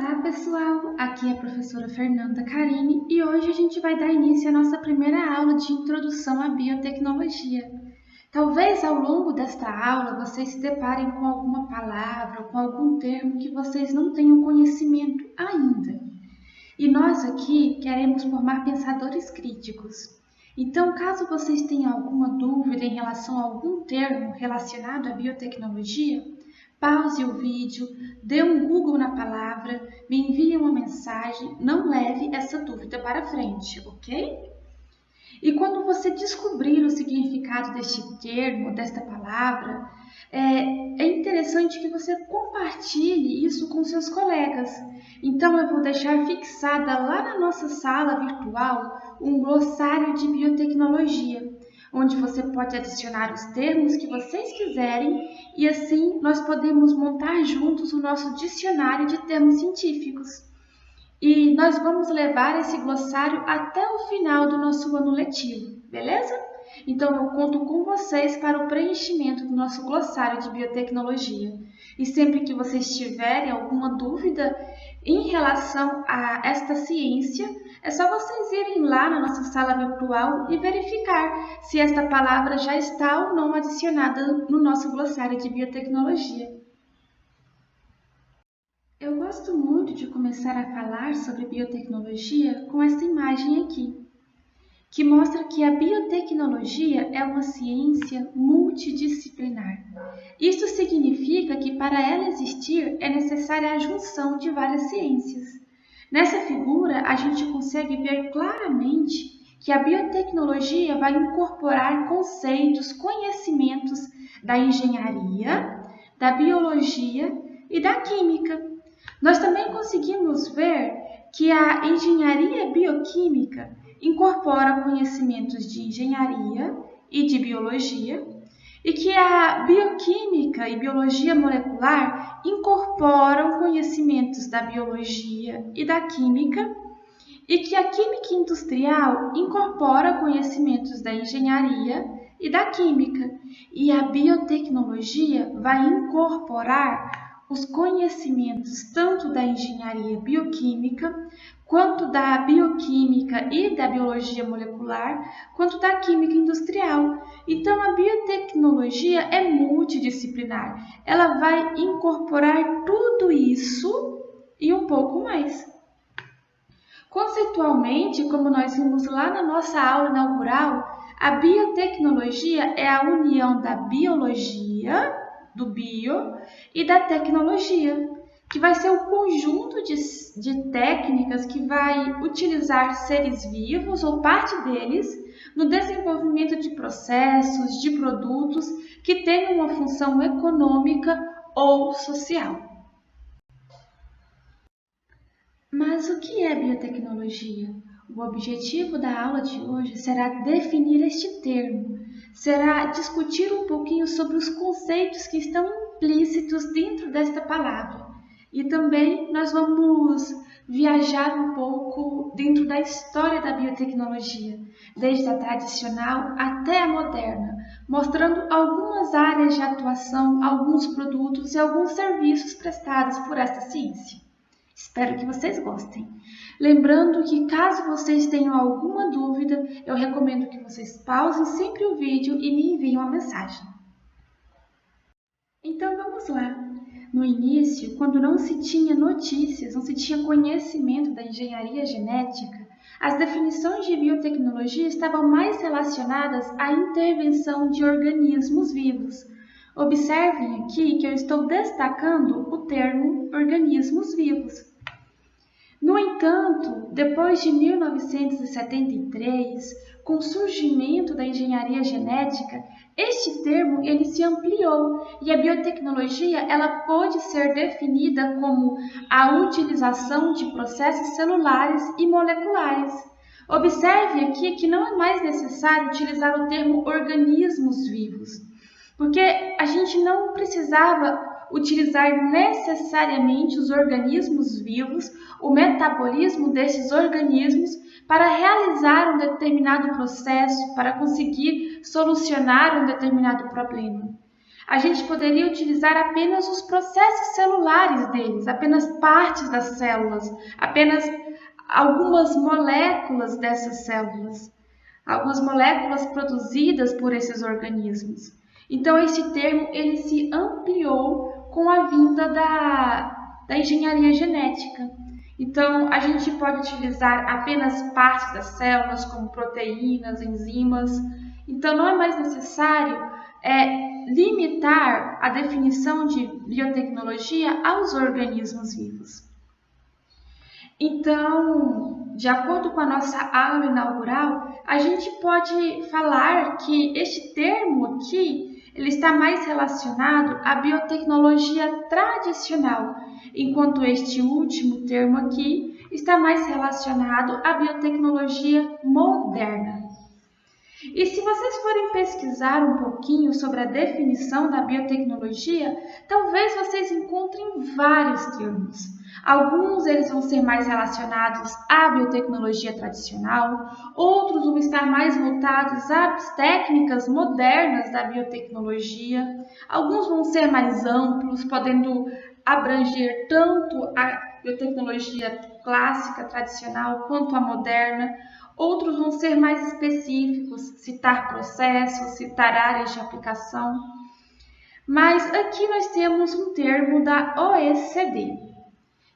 Olá, pessoal! Aqui é a professora Fernanda Carine e hoje a gente vai dar início à nossa primeira aula de introdução à biotecnologia. Talvez ao longo desta aula vocês se deparem com alguma palavra ou com algum termo que vocês não tenham conhecimento ainda. E nós aqui queremos formar pensadores críticos. Então, caso vocês tenham alguma dúvida em relação a algum termo relacionado à biotecnologia, pause o vídeo, dê um Google na palavra, me envie uma mensagem, não leve essa dúvida para frente, ok? E quando você descobrir o significado deste termo, desta palavra, é interessante que você compartilhe isso com seus colegas. Então, eu vou deixar fixada lá na nossa sala virtual um glossário de biotecnologia, onde você pode adicionar os termos que vocês quiserem e assim nós podemos montar juntos o nosso dicionário de termos científicos. E nós vamos levar esse glossário até o final do nosso ano letivo, beleza? Então eu conto com vocês para o preenchimento do nosso glossário de biotecnologia. E sempre que vocês tiverem alguma dúvida em relação a esta ciência, é só vocês irem lá na nossa sala virtual e verificar se esta palavra já está ou não adicionada no nosso glossário de biotecnologia. Eu gosto muito de começar a falar sobre biotecnologia com esta imagem aqui, que mostra que a biotecnologia é uma ciência multidisciplinar. Isto significa que para ela existir é necessária a junção de várias ciências. Nessa figura, a gente consegue ver claramente que a biotecnologia vai incorporar conceitos, conhecimentos da engenharia, da biologia e da química. Nós também conseguimos ver que a engenharia bioquímica incorpora conhecimentos de engenharia e de biologia, e que a bioquímica e biologia molecular incorporam conhecimentos da biologia e da química, e que a química industrial incorpora conhecimentos da engenharia e da química, e a biotecnologia vai incorporar os conhecimentos tanto da engenharia bioquímica, quanto da bioquímica e da biologia molecular, quanto da química industrial. Então, a biotecnologia é multidisciplinar. Ela vai incorporar tudo isso e um pouco mais. Conceitualmente, como nós vimos lá na nossa aula inaugural, a biotecnologia é a união da biologia, do bio, e da tecnologia, que vai ser o conjunto de técnicas que vai utilizar seres vivos ou parte deles no desenvolvimento de processos, de produtos que tenham uma função econômica ou social. Mas o que é biotecnologia? O objetivo da aula de hoje será definir este termo, será discutir um pouquinho sobre os conceitos que estão implícitos dentro desta palavra. E também nós vamos viajar um pouco dentro da história da biotecnologia, desde a tradicional até a moderna, mostrando algumas áreas de atuação, alguns produtos e alguns serviços prestados por esta ciência. Espero que vocês gostem. Lembrando que caso vocês tenham alguma dúvida, eu recomendo que vocês pausem sempre o vídeo e me enviem uma mensagem. Então vamos lá. No início, quando não se tinha notícias, não se tinha conhecimento da engenharia genética, as definições de biotecnologia estavam mais relacionadas à intervenção de organismos vivos. Observem aqui que eu estou destacando o termo organismos vivos. No entanto, depois de 1973, com o surgimento da engenharia genética, este termo ele se ampliou e a biotecnologia ela pode ser definida como a utilização de processos celulares e moleculares. Observe aqui que não é mais necessário utilizar o termo organismos vivos, porque a gente não precisava utilizar necessariamente os organismos vivos, o metabolismo desses organismos, para realizar um determinado processo, para conseguir solucionar um determinado problema. A gente poderia utilizar apenas os processos celulares deles, apenas partes das células, apenas algumas moléculas dessas células, algumas moléculas produzidas por esses organismos. Então, esse termo ele se ampliou com a vinda da engenharia genética. Então, a gente pode utilizar apenas partes das células, como proteínas, enzimas. Então, não é mais necessário limitar a definição de biotecnologia aos organismos vivos. Então, de acordo com a nossa aula inaugural, a gente pode falar que este termo aqui ele está mais relacionado à biotecnologia tradicional, enquanto este último termo aqui está mais relacionado à biotecnologia moderna. E se vocês forem pesquisar um pouquinho sobre a definição da biotecnologia, talvez vocês encontrem vários termos. Alguns eles vão ser mais relacionados à biotecnologia tradicional, outros vão estar mais voltados às técnicas modernas da biotecnologia, alguns vão ser mais amplos, podendo abranger tanto a biotecnologia clássica, tradicional, quanto a moderna. Outros vão ser mais específicos, citar processos, citar áreas de aplicação. Mas aqui nós temos um termo da OECD,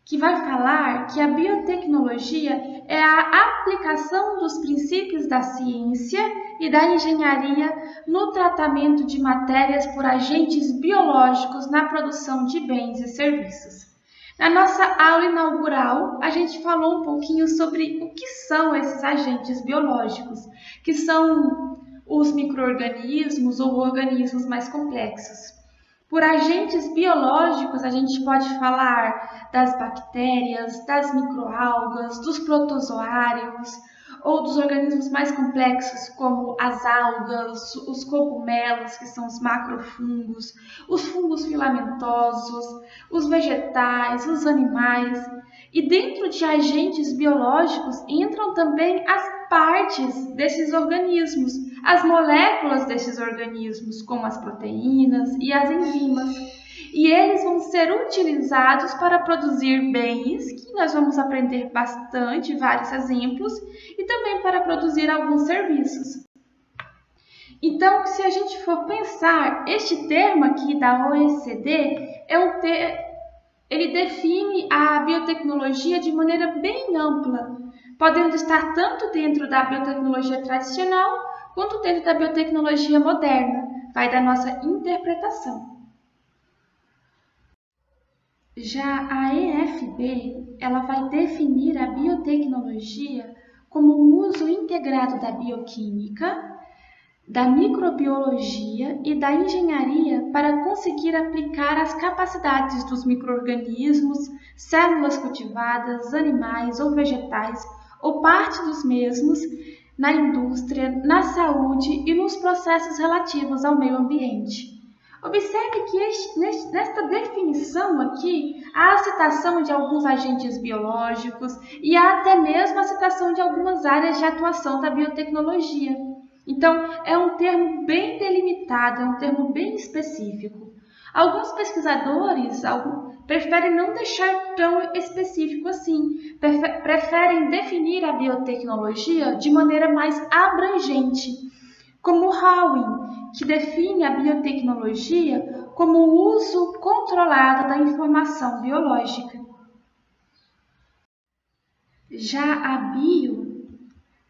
que vai falar que a biotecnologia é a aplicação dos princípios da ciência e da engenharia no tratamento de matérias por agentes biológicos na produção de bens e serviços. Na nossa aula inaugural, a gente falou um pouquinho sobre o que são esses agentes biológicos, que são os micro-organismos ou organismos mais complexos. Por agentes biológicos, a gente pode falar das bactérias, das microalgas, dos protozoários, ou dos organismos mais complexos, como as algas, os cogumelos, que são os macrofungos, os fungos filamentosos, os vegetais, os animais. E dentro de agentes biológicos entram também as partes desses organismos, as moléculas desses organismos, como as proteínas e as enzimas. E eles vão ser utilizados para produzir bens, que nós vamos aprender bastante, vários exemplos, e também para produzir alguns serviços. Então, se a gente for pensar, este termo aqui da OECD ele define a biotecnologia de maneira bem ampla, podendo estar tanto dentro da biotecnologia tradicional, quanto dentro da biotecnologia moderna, vai da nossa interpretação. Já a EFB, ela vai definir a biotecnologia como o uso integrado da bioquímica, da microbiologia e da engenharia para conseguir aplicar as capacidades dos micro-organismos, células cultivadas, animais ou vegetais, ou parte dos mesmos, na indústria, na saúde e nos processos relativos ao meio ambiente. Observe que nesta definição aqui, há a citação de alguns agentes biológicos e há até mesmo a citação de algumas áreas de atuação da biotecnologia. Então, é um termo bem delimitado, é um termo bem específico. Alguns pesquisadores preferem não deixar tão específico assim, preferem definir a biotecnologia de maneira mais abrangente, como Howe, que define a biotecnologia como o uso controlado da informação biológica. Já a bio,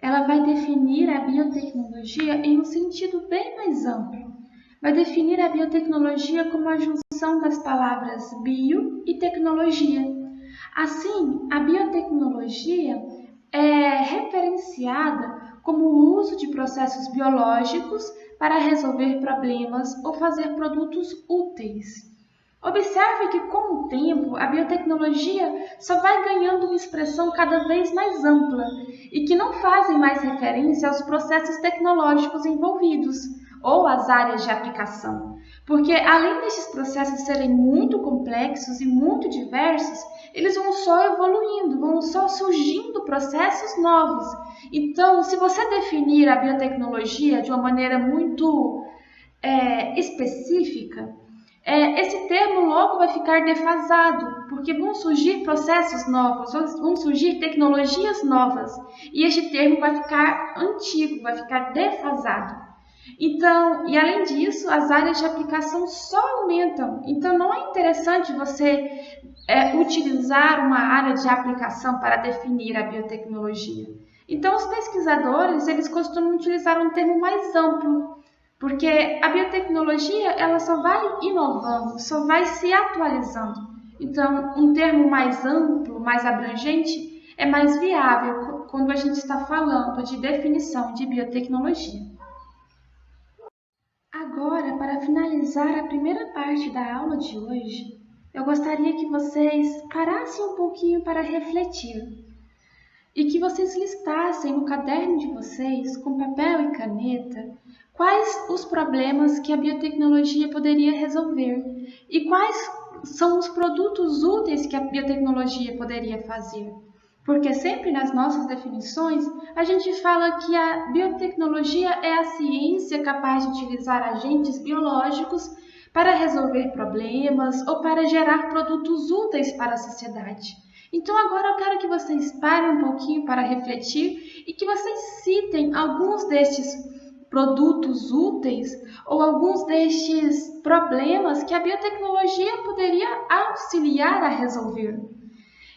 ela vai definir a biotecnologia em um sentido bem mais amplo. Vai definir a biotecnologia como a junção das palavras bio e tecnologia. Assim, a biotecnologia é referenciada como o uso de processos biológicos para resolver problemas ou fazer produtos úteis. Observe que, com o tempo, a biotecnologia só vai ganhando uma expressão cada vez mais ampla e que não fazem mais referência aos processos tecnológicos envolvidos ou às áreas de aplicação, porque além destes processos serem muito complexos e muito diversos, eles vão só evoluindo, vão só surgindo processos novos. Então, se você definir a biotecnologia de uma maneira muito específica, esse termo logo vai ficar defasado, porque vão surgir processos novos, vão surgir tecnologias novas, e este termo vai ficar antigo, vai ficar defasado. Então, e além disso, as áreas de aplicação só aumentam. Então, não é interessante você utilizar uma área de aplicação para definir a biotecnologia. Então, os pesquisadores, eles costumam utilizar um termo mais amplo, porque a biotecnologia, ela só vai inovando, só vai se atualizando. Então, um termo mais amplo, mais abrangente, é mais viável quando a gente está falando de definição de biotecnologia. Agora, para finalizar a primeira parte da aula de hoje, eu gostaria que vocês parassem um pouquinho para refletir e que vocês listassem no caderno de vocês, com papel e caneta, quais os problemas que a biotecnologia poderia resolver e quais são os produtos úteis que a biotecnologia poderia fazer. Porque sempre nas nossas definições, a gente fala que a biotecnologia é a ciência capaz de utilizar agentes biológicos para resolver problemas ou para gerar produtos úteis para a sociedade. Então agora eu quero que vocês parem um pouquinho para refletir e que vocês citem alguns destes produtos úteis ou alguns destes problemas que a biotecnologia poderia auxiliar a resolver.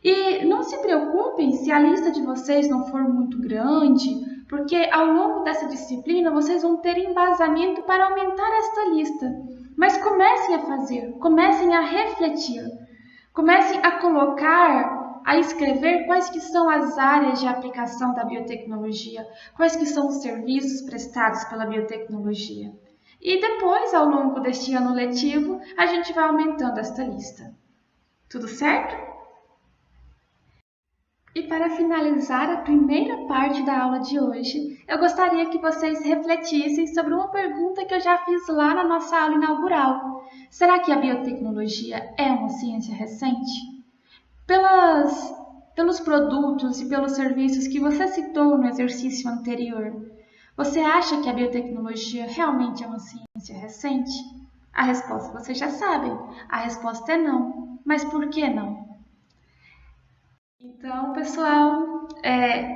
E não se preocupem se a lista de vocês não for muito grande, porque ao longo dessa disciplina vocês vão ter embasamento para aumentar esta lista. Mas comecem a fazer, comecem a refletir, comecem a colocar, a escrever quais que são as áreas de aplicação da biotecnologia, quais que são os serviços prestados pela biotecnologia. E depois, ao longo deste ano letivo, a gente vai aumentando esta lista. Tudo certo? E para finalizar a primeira parte da aula de hoje, eu gostaria que vocês refletissem sobre uma pergunta que eu já fiz lá na nossa aula inaugural. Será que a biotecnologia é uma ciência recente? Pelos produtos e pelos serviços que você citou no exercício anterior, você acha que a biotecnologia realmente é uma ciência recente? A resposta vocês já sabem, a resposta é não. Mas por que não? Então, pessoal,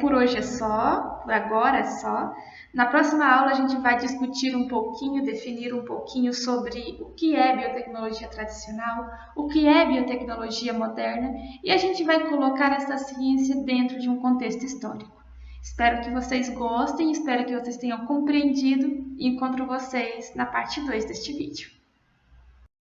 por hoje é só, por agora é só. Na próxima aula a gente vai discutir um pouquinho, definir um pouquinho sobre o que é biotecnologia tradicional, o que é biotecnologia moderna e a gente vai colocar essa ciência dentro de um contexto histórico. Espero que vocês gostem, espero que vocês tenham compreendido e encontro vocês na parte 2 deste vídeo.